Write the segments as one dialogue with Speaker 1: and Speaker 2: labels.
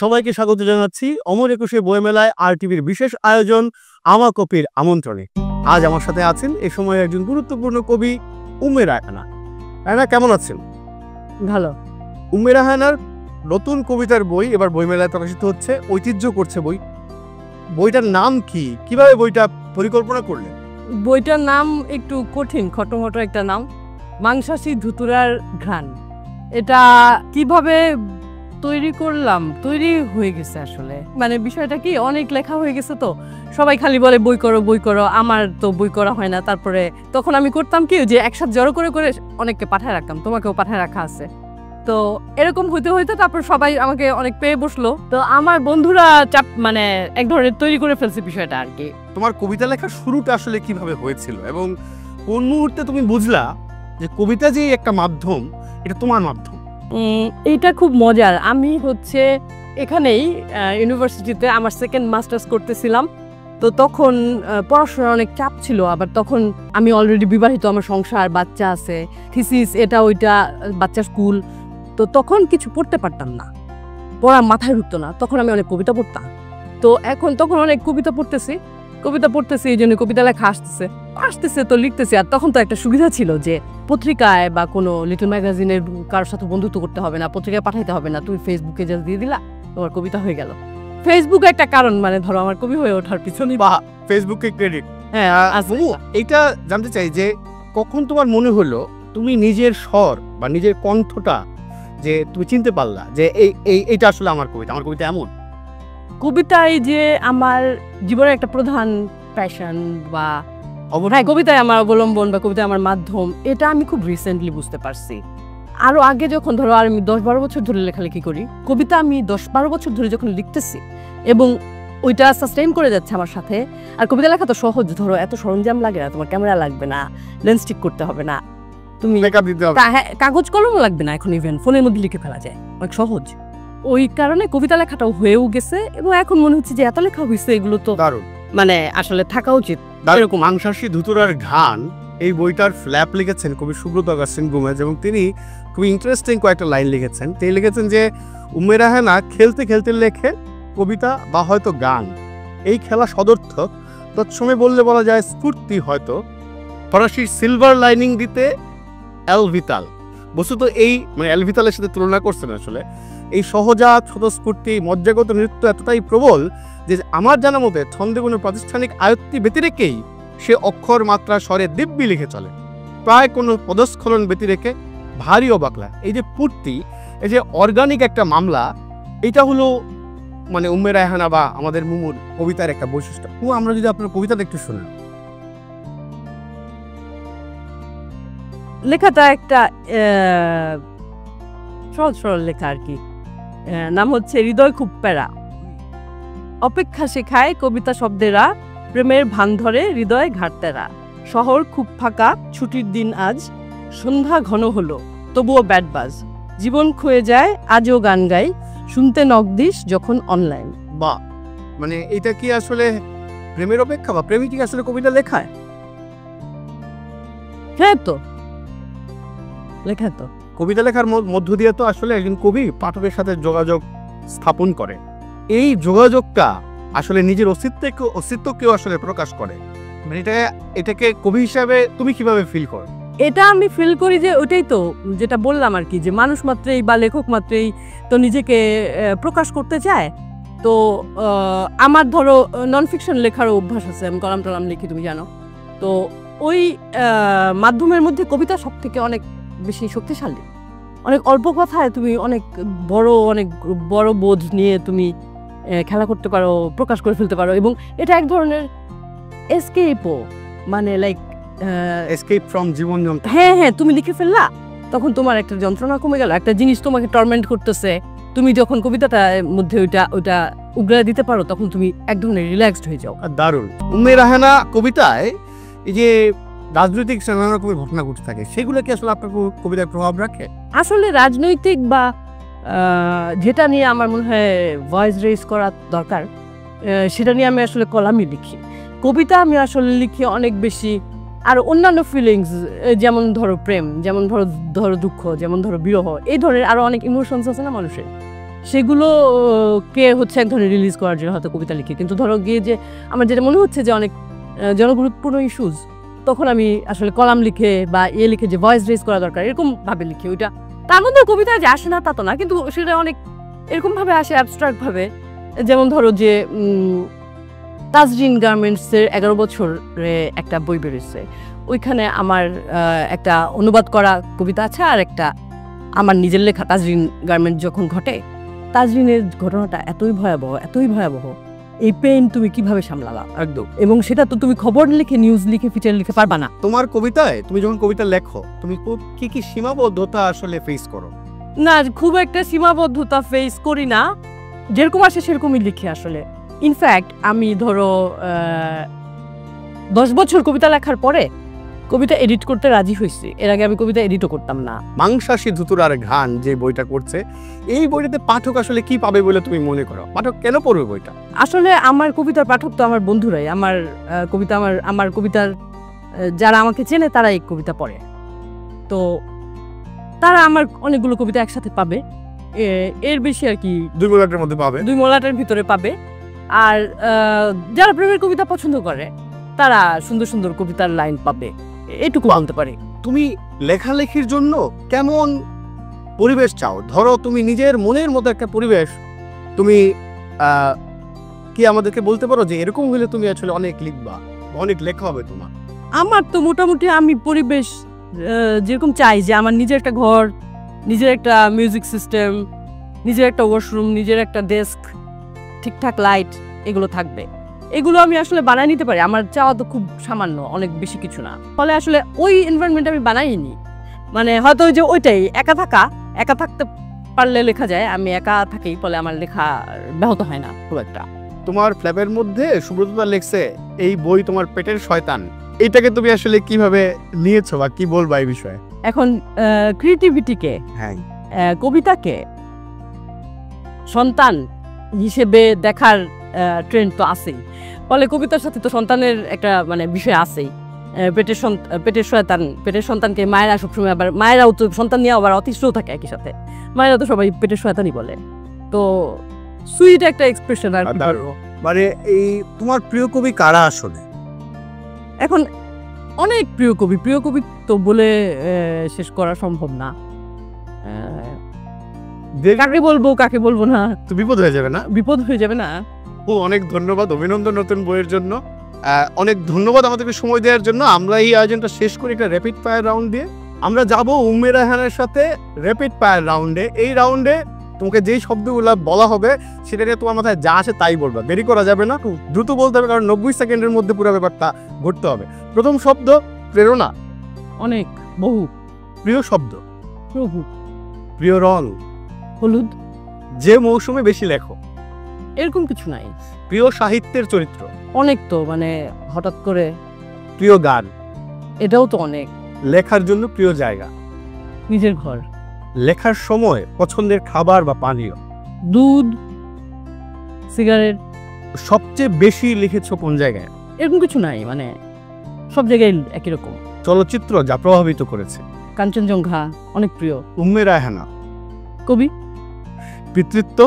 Speaker 1: সবাইকে স্বাগত জানাচ্ছি অমর একুশে বইমেলায় আরটিভির বিশেষ আয়োজন আমা কবির আমন্ত্রণে। আজ আমার সাথে আছেন এ সময় একজন গুরুত্বপূর্ণ কবি উম্মে রায়হানা। রায়হানা কেমন আছেন?
Speaker 2: ভালো।
Speaker 1: উম্মে রায়হানার নতুন কবিতার বই এবার বইমেলায় প্রকাশিত হচ্ছে, ঐতিহ্য করছে বই। বইটার নাম কি, কিভাবে বইটা পরিকল্পনা করলেন?
Speaker 2: বইটার নাম একটু কঠিন, খটোমটো একটা নাম, মাংসাশী ধুতুরার ঘ্রাণ। এটা কিভাবে তৈরি করলাম, তৈরি হয়ে গেছে আসলে। মানে বিষয়টা কি, অনেক লেখা হয়ে গেছে তো সবাই খালি বলে বই করো বই করো, আমার তো বই করা হয় না। তারপরে তখন আমি করতাম কি, যে একসাথে জড়ো করে করে অনেককে পাঠায় রাখতাম, তোমাকেও পাঠায় রাখা আছে। তো এরকম হইতে হইতে তারপর সবাই আমাকে অনেক পেয়ে বসলো। তো আমার বন্ধুরা মানে এক ধরনের তৈরি করে ফেলছে বিষয়টা আর কি।
Speaker 1: তোমার কবিতা লেখার শুরুটা আসলে কিভাবে হয়েছিল এবং কোন মুহূর্তে তুমি বুঝলা যে কবিতা যে একটা মাধ্যম, এটা তোমার মাধ্যম?
Speaker 2: এইটা খুব মজার। আমি হচ্ছে এখানেই ইউনিভার্সিটিতে আমার সেকেন্ড মাস্টার্স করতেছিলাম। তো তখন পড়াশোনার অনেক চাপ ছিল, আবার তখন আমি অলরেডি বিবাহিত, আমার সংসার, বাচ্চা আছে, থিসিস, এটা ওইটা, বাচ্চার স্কুল। তো তখন কিছু পড়তে পারতাম না, পড়া মাথায় ঢুকতো না। তখন আমি অনেক কবিতা পড়তাম। তো তখন অনেক কবিতা পড়তেছি, এই জন্য কবিতা লেখা আসতেছে তো লিখতেছি। আর তখন তো একটা সুবিধা ছিল যে পত্রিকায় বা কোনো লিটল ম্যাগাজিনের কারোর সাথে বন্ধুত্ব করতে হবে না, পত্রিকায় পাঠাইতে হবে না, তুমি ফেসবুকে জাস্ট দিয়ে দিলা, তোমার কবিতা হয়ে গেল। ফেসবুক একটা কারণ, মানে ধরো আমার কবি হয়ে ওঠার পিছনে।
Speaker 1: বা ফেসবুকে ক্রেডিট। হ্যাঁ, এইটা জানতে চাই যে কখন তোমার মনে হলো তুমি নিজের স্বর বা নিজের কণ্ঠটা যে তুমি চিনতে পারলা যে এইটা আসলে আমার কবিতা এমন?
Speaker 2: কবিতায় যে আমার জীবনের একটা প্রধান প্যাশন বা কবিতায় আমার অবলম্বন বা কবিতায় আমার মাধ্যম, এটা আমি খুব রিসেন্টলি বুঝতে পারছি। আরো আগে যখন ধরো আর আমি 10-12 বছর ধরে লেখালেখি করি, কবিতা আমি 10-12 বছর ধরে যখন লিখতেছি এবং ওইটা সাস্টেইন করে যাচ্ছে আমার সাথে। আর কবিতা লেখা তো সহজ, ধরো এত সরঞ্জাম লাগে না, তোমার ক্যামেরা লাগবে না, লেন্স ঠিক করতে হবে না, তুমি কাগজ কলম লাগবে না, এখন ইভেন ফোনের মধ্যে লিখে ফেলা যায়, অনেক সহজ। ওই কারণে কবিতা লেখাটাও হয়েও গেছে এবং এখন মনে হচ্ছে যে এত লেখা হয়েছে, এগুলো তো মানে আসলে থাকা উচিত।
Speaker 1: এরকম মাংসাশী ধুতুরার ঘ্রাণ, এই বইটার ফ্ল্যাপ লিখেছেন কবি সুব্রত আগাস্টিন গোমেজ এবং তিনি খুবই ইন্টারেস্টিং কয়েকটা লাইন লিখেছেন। তিনি লিখেছেন যে উম্মে রায়হানা খেলতে খেলতে লেখে কবিতা বা হয়তো গান, এই খেলা সদর্থক, তৎসময় বললে বলা যায় স্ফূর্তি, হয়তো ফরাসির সিলভার লাইনিং দিতে এলভিতাল। বস্তুত এই মানে এলভিতালের সাথে তুলনা করছেন আসলে। এই সহজাত স্বতঃস্ফূর্তি মজ্জাগত নৃত্য এতটাই প্রবল যে আমার জানা মতে ছন্দে কোনো প্রাতিষ্ঠানিক আয়ত্তি ব্যতিরেকেই সে অক্ষর, মাত্রা, স্বরে দিব্যি লিখে চলে, প্রায় কোনো পদস্খলন ব্যতিরেকে ভারী অবাকলা। এই যে পূর্তি, এই যে অর্গানিক একটা মামলা, এটা হলো মানে উম্মে রায়হানা বা আমাদের মুমুর কবিতার একটা বৈশিষ্ট্য। আমরা যদি আপনার কবিতাটা একটু শুনি।
Speaker 2: লেখাটা একটা সহজ সরল লেখা আর কি। নাম হচ্ছে হৃদয় খুব প্যারা, অপেক্ষা শেখায় কবিতা শব্দেরা, প্রেমের ভান ধরে হৃদয় ঘাটতেরা, শহর খুব ফাঁকা, ছুটির দিন আজ, সন্ধ্যা ঘন হলো তবুও ব্যাট বাজ, জীবন ক্ষয়ে যায় আজও গান গাই, শুনতে নক দিস যখন অনলাইন।
Speaker 1: বা মানে এটা কি আসলে প্রেমের অপেক্ষা বা প্রেমিক আসলে কবিতা লেখায়?
Speaker 2: হ্যাঁ, তো লেখা তো
Speaker 1: কবিতা লেখার মধ্য দিয়ে তো আসলে একজন কবি পাঠকের সাথে যোগাযোগ স্থাপন করে। এই যোগাযোগটা আসলে নিজের অস্তিত্বকেও আসলে প্রকাশ করে। মানে এটাকে কবি হিসাবে তুমি কিভাবে ফিল করো?
Speaker 2: এটা আমি ফিল করি যে ওটাই তো যেটা বললাম আর কি, যে মানুষ মাত্রেই বা লেখক মাত্রেই তো নিজেকে প্রকাশ করতে চায়। তো আমার ধরো নন ফিকশন লেখারও অভ্যাস আছে, আমি কলাম টলাম লিখি, তুমি জানো। তো ওই মাধ্যমের মধ্যে কবিতা সব থেকে অনেক বেশি শক্তিশালী। অনেক অল্প কথায় তুমি অনেক বড় বোধ নিয়ে তুমি খেলা করতে পারো, প্রকাশ করে ফেলতে পারো। এবং এটা এক ধরনের এসকেপও, মানে লাইক
Speaker 1: এসকেপ ফ্রম জীবন যন্ত্রণা।
Speaker 2: হ্যাঁ, তুমি লিখে ফেললা, তখন তোমার একটা যন্ত্রণা কমে গেল। একটা জিনিস তোমাকে টর্মেন্ট করতেছে, তুমি যখন কবিতাটার মধ্যে ওইটা উগড়ে দিতে পারো, তখন তুমি এক ধরনের রিল্যাক্সড হয়ে যাও।
Speaker 1: দারুণ। উম্মে রায়হানা কবিতায় এই যে রাজনৈতিক নানা রকমের ঘটনা ঘটে থাকে, সেগুলো কি আসলে আপনার কবিতায় প্রভাব রাখে?
Speaker 2: আসলে রাজনৈতিক বা যেটা নিয়ে আমার মনে হয় ভয়েস রেজ করা দরকার, সেটা নিয়ে আমি আসলে কলামই লিখি। কবিতা আমি আসলে লিখি অনেক বেশি আর অন্যান্য ফিলিংস, যেমন ধরো প্রেম, যেমন ধরো দুঃখ, যেমন ধরো বিরহ, এই ধরনের আরো অনেক ইমোশনস আছে না মানুষের। সেগুলোকে হচ্ছে এক ধরনের রিলিজ করার জন্য হয়তো কবিতা লিখি। কিন্তু ধরো গিয়ে যে আমার যেটা মনে হচ্ছে যে অনেক জনগুরুত্বপূর্ণ ইস্যুজ, তখন আমি আসলে কলাম লিখে বা লিখে যে ভয়েস রেজ করা দরকার এরকম ভাবে লিখি। ওইটা তার মধ্যে কবিতা যে আসে না তা তো না, কিন্তু সেটা অনেক এরকম ভাবে আসে অ্যাবস্ট্রাক্ট ভাবে। যেমন ধরো যে তাজরিন গার্মেন্টসের 11 বছরে একটা বই বেরিয়েছে, ওইখানে আমার একটা অনুবাদ করা কবিতা আছে আর একটা আমার নিজের লেখা। তাজরিন গার্মেন্ট যখন ঘটে, তাজরিনের ঘটনাটা এতই ভয়াবহ, এই পেইন তুমি কিভাবে সামলাবা?
Speaker 1: একদম।
Speaker 2: এবং সেটা তো তুমি খবর লিখে, নিউজ লিখে, ফিচার লিখে পারবা না।
Speaker 1: তোমার কবিতায় তুমি যখন কবিতা লেখো, তুমি কি কি সীমাবদ্ধতা আসলে ফেস করো?
Speaker 2: না, খুব একটা সীমাবদ্ধতা ফেস করি না, যেরকম আসে সেরকমই লিখি আসলে। ইনফ্যাক্ট আমি ধরো 10 বছর কবিতা লেখার পরে কবিতা এডিট করতে রাজি হয়েছি। এর আগে আমি কবিতা এডিটও করতাম না।
Speaker 1: মাংসাশী ধুতুরার ঘান যে বইটা করছে, এই বইটাতে পাঠক আসলে কি পাবে বলে তুমি মনে করো? পাঠক কেন পড়বে বইটা?
Speaker 2: আসলে আমার কবিতার পাঠক তো আমার বন্ধুরাই। আমার কবিতা আমার কবিতার যারা আমাকে চেনে তারা এই কবিতা পড়ে, তো তারা আমার অনেকগুলো কবিতা একসাথে পাবে। এর বেশি আর কি
Speaker 1: 2 মলাটের মধ্যে পাবে,
Speaker 2: 2 মলাটের ভিতরে পাবে। আর যারা প্রেমের কবিতা পছন্দ করে তারা সুন্দর সুন্দর কবিতার লাইন পাবে, এটুকু বলতে পারি।
Speaker 1: তুমি লেখালেখির জন্য কেমন পরিবেশ চাও? ধরো তুমি নিজের মনের মতো একটা পরিবেশ তুমি কি আমাদেরকে বলতে পারো যে এরকম হলে তুমি আসলে অনেক লিখবা, অনেক লেখা হবে তোমার?
Speaker 2: আমার তো মোটামুটি আমি পরিবেশ যেরকম চাই, যে আমার নিজের একটা ঘর, নিজের একটা মিউজিক সিস্টেম, নিজের একটা ওয়াশরুম, নিজের একটা ডেস্ক, ঠিকঠাক লাইট, এগুলো থাকবে। এগুলো আমি আসলে বানায় নিতে পারি। আমার চাওয়া তো খুব সামান্য, অনেক বেশি কিছু না। ফলে আসলে ওই এনভায়রনমেন্ট আমি বানাইনি। মানে হয়তো ওই যে ওইটাই একা থাকতে পারলে লেখা যায়। আমি একা থাকি, ফলে আমার লেখা ব্যাহত হয় না খুব একটা।
Speaker 1: তোমার ফ্ল্যাপের মধ্যে সুব্রতদা লিখছে এই বই তোমার পেটের শয়তান, এইটাকে তুমি আসলে কিভাবে নিয়েছো বা কি বলবা এই বিষয়ে?
Speaker 2: এখন ক্রিয়েটিভিটিকে,
Speaker 1: হ্যাঁ,
Speaker 2: কবিতাকে সন্তান হিসেবে দেখার ট্রেন্ড তো আছেই। ফলে কবিতার সাথে তো সন্তানের একটা মানে বিষয় আছেই। পেটের সন্তানকে মায়েরা সবসময়, আবার মায়েরাও তো সন্তান নিয়ে আবার অতিষ্ঠও থাকে একই সাথে। মায়েরা তো সবাই পেটের শয়তানই বলে, তো সুইট একটা এক্সপ্রেশন। আর
Speaker 1: মানে এই তোমার প্রিয় কবি কারা আসলে?
Speaker 2: এখন অনেক প্রিয় কবি তো বলে শেষ করা সম্ভব না। কাকে বলবো না
Speaker 1: তো বিপদ হয়ে যাবে না?
Speaker 2: বিপদ হয়ে যাবে না।
Speaker 1: অনেক ধন্যবাদ, অভিনন্দন নতুন বইয়ের জন্য। অনেক ধন্যবাদ আমাদেরকে সময় দেওয়ার জন্য। আমরা এই আয়োজনটা শেষ করি একটা র্যাপিড ফায়ার রাউন্ড দিয়ে। আমরা যাব উম্মে রায়হানের সাথে র্যাপিড ফায়ার রাউন্ডে। এই রাউন্ডে তোমাকে যেই শব্দগুলো বলা হবে সেটা নিয়ে তোমার মাথায় যা আসে তাই বলবা, দেরি করা যাবে না, দ্রুত বলতে হবে, কারণ 90 সেকেন্ডের মধ্যে পুরো ব্যাপারটা ঘটতে হবে। প্রথম শব্দ প্রেরণা।
Speaker 2: অনেক, বহু।
Speaker 1: প্রিয় শব্দ
Speaker 2: প্রভু।
Speaker 1: প্রিয় রং
Speaker 2: হলুদ।
Speaker 1: যে মৌসুমে বেশি লেখো?
Speaker 2: এরকম কিছু নাই।
Speaker 1: প্রিয় সাহিত্যের চরিত্র?
Speaker 2: অনেক তো, মানে হঠাৎ করে।
Speaker 1: প্রিয় গান?
Speaker 2: এটাও তো অনেক।
Speaker 1: লেখার জন্য প্রিয় জায়গা?
Speaker 2: নিজের ঘর।
Speaker 1: লেখার সময় পছন্দের খাবার বা পানীয়?
Speaker 2: দুধ, সিগারেট।
Speaker 1: সবচেয়ে বেশি লিখেছো কোন জায়গায়?
Speaker 2: এরকম কিছু নাই, মানে সব জায়গায় একই রকম।
Speaker 1: চলচ্চিত্র যা প্রভাবিত করেছে?
Speaker 2: কাঞ্চনজঙ্ঘা অনেক প্রিয়।
Speaker 1: উম্মে রায়হানা
Speaker 2: কবি।
Speaker 1: পিতৃত্ব?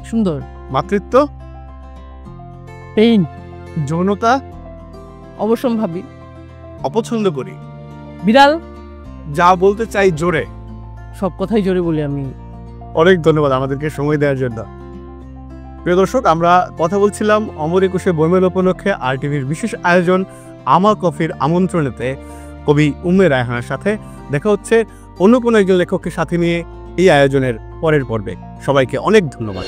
Speaker 2: সুন্দর।
Speaker 1: মাতৃত্ব?
Speaker 2: পেইন।
Speaker 1: যৌনতা?
Speaker 2: অবশ্যম্ভাবী।
Speaker 1: অপছন্দ করি?
Speaker 2: বিড়াল।
Speaker 1: যা বলতে চাই জোরে?
Speaker 2: সব কথাই জোরে বলি আমি।
Speaker 1: অনেক ধন্যবাদ আমাদেরকে সময় দেওয়ার জন্য। প্রিয় দর্শক, আমরা কথা বলছিলাম অমর একুশে বইমেলা উপলক্ষে RTVর বিশেষ আয়োজন আমার কফির আমন্ত্রণেতে কবি উম্মে রায়হানার সাথে। দেখা হচ্ছে অন্য কোনো একজন লেখককে সাথে নিয়ে এই আয়োজনের পরের পর্বে। সবাইকে অনেক ধন্যবাদ।